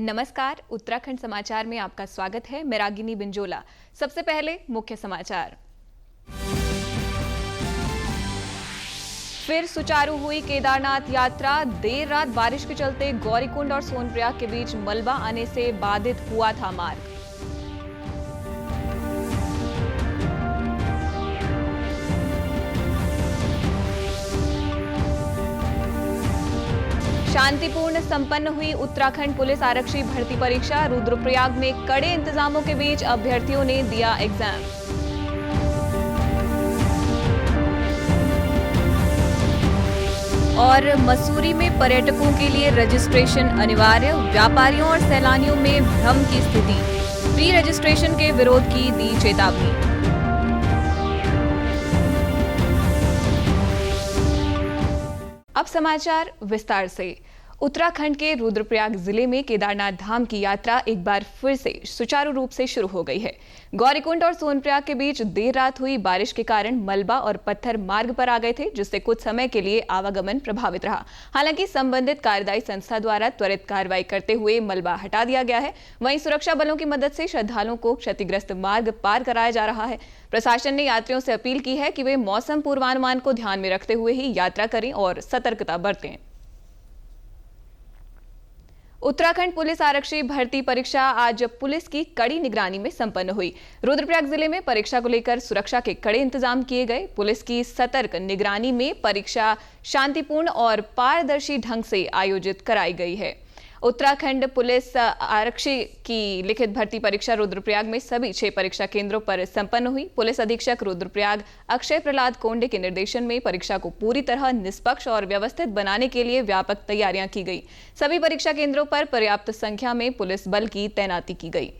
नमस्कार, उत्तराखंड समाचार में आपका स्वागत है। मैं रागिनी बिंजोला। सबसे पहले मुख्य समाचार। फिर सुचारू हुई केदारनाथ यात्रा। देर रात बारिश के चलते गौरीकुंड और सोनप्रयाग के बीच मलबा आने से बाधित हुआ था मार्ग। शांतिपूर्ण संपन्न हुई उत्तराखंड पुलिस आरक्षी भर्ती परीक्षा। रुद्रप्रयाग में कड़े इंतजामों के बीच अभ्यर्थियों ने दिया एग्जाम। और मसूरी में पर्यटकों के लिए रजिस्ट्रेशन अनिवार्य। व्यापारियों और सैलानियों में भ्रम की स्थिति। प्री रजिस्ट्रेशन के विरोध की दी चेतावनी। अब समाचार विस्तार से। उत्तराखंड के रुद्रप्रयाग जिले में केदारनाथ धाम की यात्रा एक बार फिर से सुचारू रूप से शुरू हो गई है। गौरीकुंड और सोनप्रयाग के बीच देर रात हुई बारिश के कारण मलबा और पत्थर मार्ग पर आ गए थे, जिससे कुछ समय के लिए आवागमन प्रभावित रहा। हालांकि संबंधित कार्यदायी संस्था द्वारा त्वरित कार्रवाई करते हुए मलबा हटा दिया गया है। वहीं सुरक्षा बलों की मदद से श्रद्धालुओं को क्षतिग्रस्त मार्ग पार कराया जा रहा है। प्रशासन ने यात्रियों से अपील की है कि वे मौसम पूर्वानुमान को ध्यान में रखते हुए ही यात्रा करें और सतर्कता बरतें। उत्तराखंड पुलिस आरक्षी भर्ती परीक्षा आज पुलिस की कड़ी निगरानी में संपन्न हुई। रुद्रप्रयाग जिले में परीक्षा को लेकर सुरक्षा के कड़े इंतजाम किए गए। पुलिस की सतर्क निगरानी में परीक्षा शांतिपूर्ण और पारदर्शी ढंग से आयोजित कराई गई है। उत्तराखंड पुलिस आरक्षी की लिखित भर्ती परीक्षा रुद्रप्रयाग में सभी 6 परीक्षा केंद्रों पर संपन्न हुई। पुलिस अधीक्षक रुद्रप्रयाग अक्षय प्रहलाद कोंडे के निर्देशन में परीक्षा को पूरी तरह निष्पक्ष और व्यवस्थित बनाने के लिए व्यापक तैयारियां की गई। सभी परीक्षा केंद्रों पर पर्याप्त संख्या में पुलिस बल की तैनाती की गई।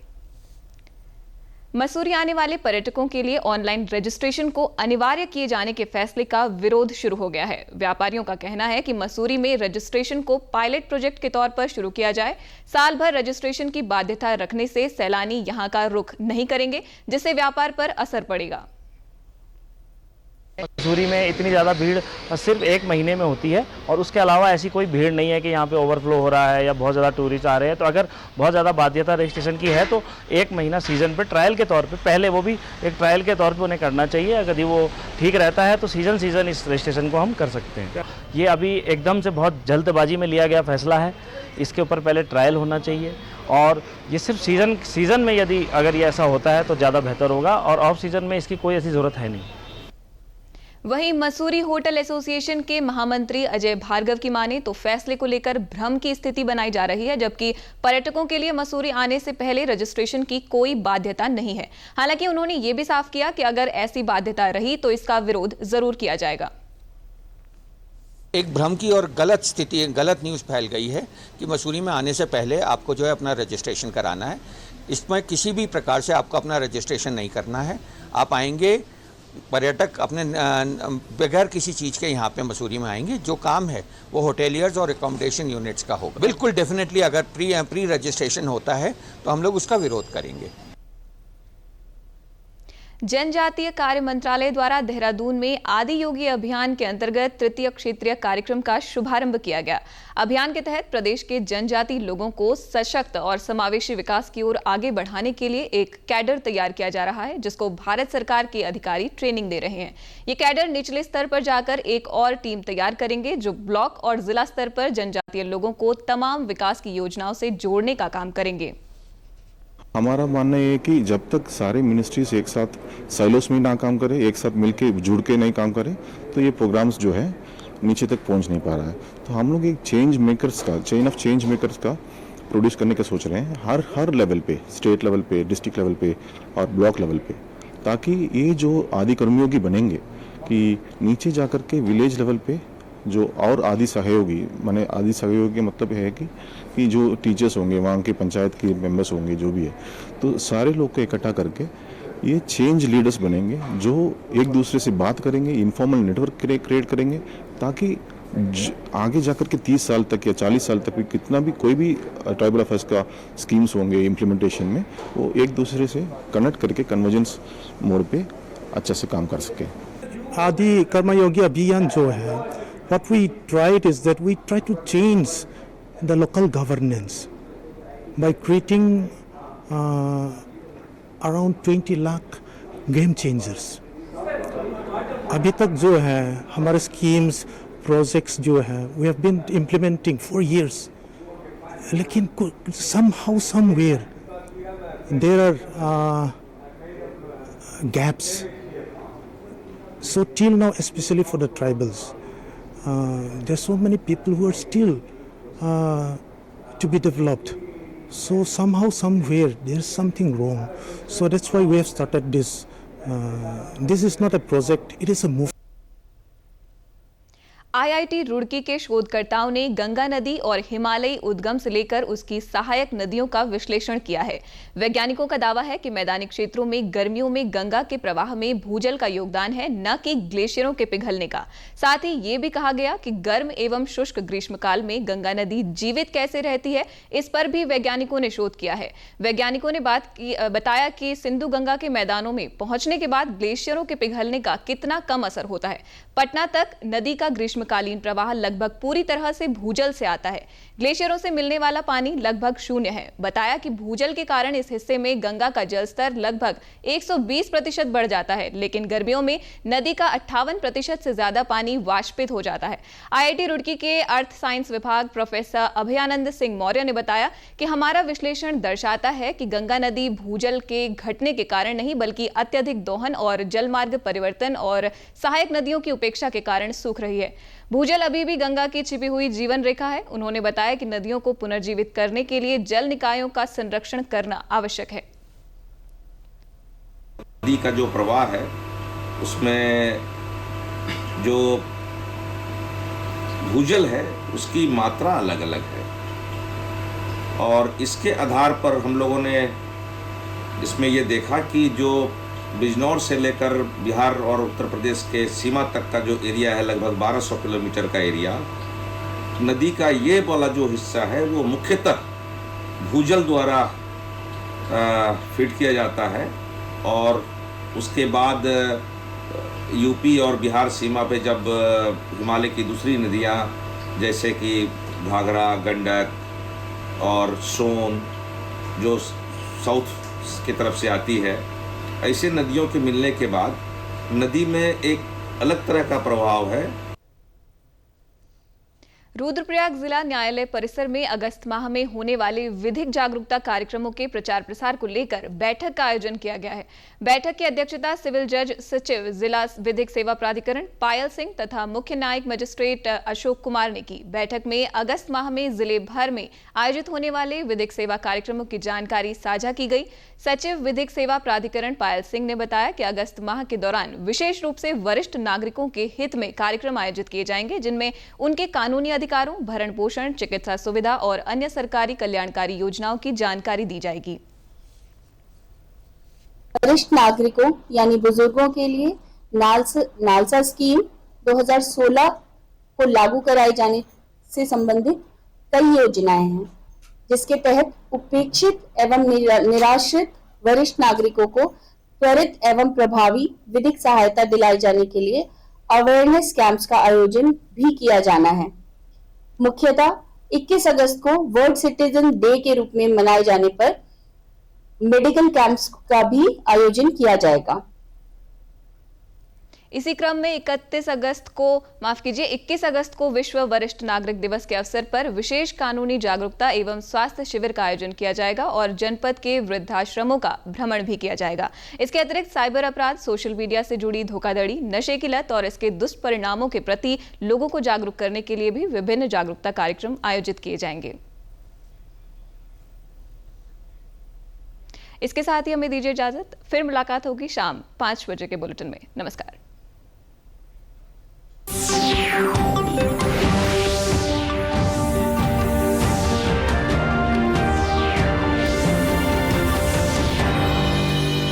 मसूरी आने वाले पर्यटकों के लिए ऑनलाइन रजिस्ट्रेशन को अनिवार्य किए जाने के फैसले का विरोध शुरू हो गया है। व्यापारियों का कहना है कि मसूरी में रजिस्ट्रेशन को पायलट प्रोजेक्ट के तौर पर शुरू किया जाए। साल भर रजिस्ट्रेशन की बाध्यता रखने से सैलानी यहां का रुख नहीं करेंगे, जिससे व्यापार पर असर पड़ेगा। मसूरी में इतनी ज़्यादा भीड़ सिर्फ 1 महीने में होती है और उसके अलावा ऐसी कोई भीड़ नहीं है कि यहाँ पे ओवरफ्लो हो रहा है या बहुत ज़्यादा टूरिस्ट आ रहे हैं। तो अगर बहुत ज़्यादा बाध्यता रजिस्ट्रेशन की है तो 1 महीना सीज़न पे ट्रायल के तौर पे, पहले वो भी एक ट्रायल के तौर पे उन्हें करना चाहिए। अगर वो ठीक रहता है तो सीज़न इस रजिस्ट्रेशन को हम कर सकते हैं। ये अभी एकदम से बहुत जल्दबाजी में लिया गया फैसला है। इसके ऊपर पहले ट्रायल होना चाहिए और ये सिर्फ सीज़न में यदि अगर ये ऐसा होता है तो ज़्यादा बेहतर होगा और ऑफ सीज़न में इसकी कोई ऐसी ज़रूरत है नहीं। वहीं मसूरी होटल एसोसिएशन के महामंत्री अजय भार्गव की माने तो फैसले को लेकर भ्रम की स्थिति बनाई जा रही है, जबकि पर्यटकों के लिए मसूरी आने से पहले रजिस्ट्रेशन की कोई बाध्यता नहीं है। हालांकि उन्होंने ये भी साफ किया कि अगर ऐसी बाध्यता रही तो इसका विरोध जरूर किया जाएगा। एक भ्रम की और गलत स्थिति, गलत न्यूज़ फैल गई है कि मसूरी में आने से पहले आपको जो है अपना रजिस्ट्रेशन कराना है। इसमें किसी भी प्रकार से आपको अपना रजिस्ट्रेशन नहीं करना है। आप आएंगे, पर्यटक अपने बगैर किसी चीज़ के यहाँ पे मसूरी में आएंगे। जो काम है वो होटेलियर्स और एकोमोडेशन यूनिट्स का होगा। बिल्कुल डेफिनेटली अगर प्री रजिस्ट्रेशन होता है तो हम लोग उसका विरोध करेंगे। जनजातीय कार्य मंत्रालय द्वारा देहरादून में आदि योगी अभियान के अंतर्गत तृतीय क्षेत्रीय कार्यक्रम का शुभारंभ किया गया। अभियान के तहत प्रदेश के जनजाति लोगों को सशक्त और समावेशी विकास की ओर आगे बढ़ाने के लिए एक कैडर तैयार किया जा रहा है, जिसको भारत सरकार के अधिकारी ट्रेनिंग दे रहे हैं। ये कैडर निचले स्तर पर जाकर एक और टीम तैयार करेंगे, जो ब्लॉक और जिला स्तर पर जनजातीय लोगों को तमाम विकास की योजनाओं से जोड़ने का काम करेंगे। हमारा मानना ये है कि जब तक सारे मिनिस्ट्रीज एक साथ साइलोस में ना काम करें, एक साथ मिलके जुड़ के नहीं काम करें, तो ये प्रोग्राम्स जो है नीचे तक पहुंच नहीं पा रहा है। तो हम लोग एक चेन ऑफ चेंज मेकर्स का प्रोड्यूस करने का सोच रहे हैं हर लेवल पे, स्टेट लेवल पे, डिस्ट्रिक्ट लेवल पे और ब्लॉक लेवल पे, ताकि ये जो आदि कर्मयोगी बनेंगे कि नीचे जाकर के विलेज लेवल पे जो और आदि सहयोगी, माने आदि सहयोगी मतलब है कि जो टीचर्स होंगे, वहाँ के पंचायत के मेंबर्स होंगे, जो भी है, तो सारे लोग को इकट्ठा करके ये चेंज लीडर्स बनेंगे, जो एक दूसरे से बात करेंगे, इनफॉर्मल नेटवर्क क्रिएट करेंगे, ताकि आगे जाकर के 30 साल तक या 40 साल तक भी कितना भी कोई भी ट्राइबल अफेयर्स का स्कीम्स होंगे इम्प्लीमेंटेशन में, वो एक दूसरे से कनेक्ट करके कन्वर्जेंस मोड पे अच्छा से काम कर सके। आदि कर्मयोगी अभियान जो है, what we tried is that we try to change the local governance. by creating around 20 lakh game changers. अभी तक जो है हमारे स्कीम्स प्रोजेक्ट्स जो है we have been implementing for years, लेकिन somehow somewhere there are gaps. So till now, especially for the tribals, there are so many people who are still to be developed. So somehow, somewhere, there is something wrong. So that's why we have started this. This is not a project; it is a movement. IIT Roorkee के शोधकर्ताओं ने गंगा नदी और हिमालयी उद्गम से लेकर उसकी सहायक नदियों का विश्लेषण किया है। वैज्ञानिकों का दावा है कि मैदानी क्षेत्रों में गर्मियों में गंगा के प्रवाह में भूजल का योगदान है, न कि ग्लेशियरों के पिघलने का। साथ ही ये भी कहा गया कि गर्म एवं शुष्क ग्रीष्मकाल में गंगा नदी जीवित कैसे रहती है, इस पर भी वैज्ञानिकों ने शोध किया है। वैज्ञानिकों ने बताया कि सिंधु गंगा के मैदानों में पहुंचने के बाद ग्लेशियरों के पिघलने का कितना कम असर होता है। पटना तक नदी का ग्रीष्मकालीन प्रवाह लगभग पूरी तरह से भूजल से आता है। ग्लेशियरों से मिलने वाला पानी लगभग शून्य है। बताया कि भूजल के कारण इस हिस्से में गंगा का जलस्तर लगभग 120% बढ़ जाता है, लेकिन गर्मियों में नदी का 58% से ज्यादा पानी वाष्पित हो जाता है। आईआईटी रुड़की के अर्थ साइंस विभाग प्रोफेसर अभयानंद सिंह मौर्य ने बताया कि हमारा विश्लेषण दर्शाता है कि गंगा नदी भूजल के घटने के कारण नहीं, बल्कि अत्यधिक दोहन और जलमार्ग परिवर्तन और सहायक नदियों की उपेक्षा के कारण सूख रही है। भूजल अभी भी गंगा की छिपी हुई जीवन रेखा है। उन्होंने बताया कि नदियों को पुनर्जीवित करने के लिए जल निकायों का संरक्षण करना आवश्यक है। नदी का जो प्रवाह है उसमें जो भूजल है उसकी मात्रा अलग अलग है, और इसके आधार पर हम लोगों ने इसमें ये देखा कि जो बिजनौर से लेकर बिहार और उत्तर प्रदेश के सीमा तक का जो एरिया है, लगभग 1200 किलोमीटर का एरिया, नदी का ये वाला जो हिस्सा है वो मुख्यतः भूजल द्वारा फीड किया जाता है। और उसके बाद यूपी और बिहार सीमा पे जब हिमालय की दूसरी नदियाँ जैसे कि घाघरा, गंडक और सोन जो साउथ की तरफ से आती है, ऐसे नदियों के मिलने के बाद नदी में एक अलग तरह का प्रभाव है। रुद्रप्रयाग जिला न्यायालय परिसर में अगस्त माह में होने वाले विधिक जागरूकता कार्यक्रमों के प्रचार प्रसार को लेकर बैठक का आयोजन किया गया है। बैठक की अध्यक्षता सिविल जज सचिव जिला विधिक सेवा प्राधिकरण पायल सिंह तथा मुख्य न्यायिक मजिस्ट्रेट अशोक कुमार ने की। बैठक में अगस्त माह में जिले भर में आयोजित होने वाले विधिक सेवा कार्यक्रमों की जानकारी साझा की गई। सचिव विधिक सेवा प्राधिकरण पायल सिंह ने बताया कि अगस्त माह के दौरान विशेष रूप से वरिष्ठ नागरिकों के हित में कार्यक्रम आयोजित किए जाएंगे, जिनमें उनके कानूनी अधिकारों, भरण पोषण, चिकित्सा सुविधा और अन्य सरकारी कल्याणकारी योजनाओं की जानकारी दी जाएगी। वरिष्ठ नागरिकों यानी बुजुर्गों के लिए नालसा स्कीम 2016 को लागू कराए जाने से संबंधित कई योजनाएं हैं, जिसके तहत उपेक्षित एवं निराश्रित वरिष्ठ नागरिकों को त्वरित एवं प्रभावी विधिक सहायता दिलाई जाने के लिए अवेयरनेस कैंप्स का आयोजन भी किया जाना है। मुख्यतः 21 अगस्त को वर्ल्ड सिटीजन डे के रूप में मनाए जाने पर मेडिकल कैंप्स का भी आयोजन किया जाएगा। इसी क्रम में 21 अगस्त को विश्व वरिष्ठ नागरिक दिवस के अवसर पर विशेष कानूनी जागरूकता एवं स्वास्थ्य शिविर का आयोजन किया जाएगा और जनपद के वृद्धाश्रमों का भ्रमण भी किया जाएगा। इसके अतिरिक्त साइबर अपराध, सोशल मीडिया से जुड़ी धोखाधड़ी, नशे की लत और इसके दुष्परिणामों के प्रति लोगों को जागरूक करने के लिए भी विभिन्न जागरूकता कार्यक्रम आयोजित किए जाएंगे। इसके साथ ही हमें दीजिए इजाजत। फिर मुलाकात होगी शाम 5 बजे के बुलेटिन में। नमस्कार।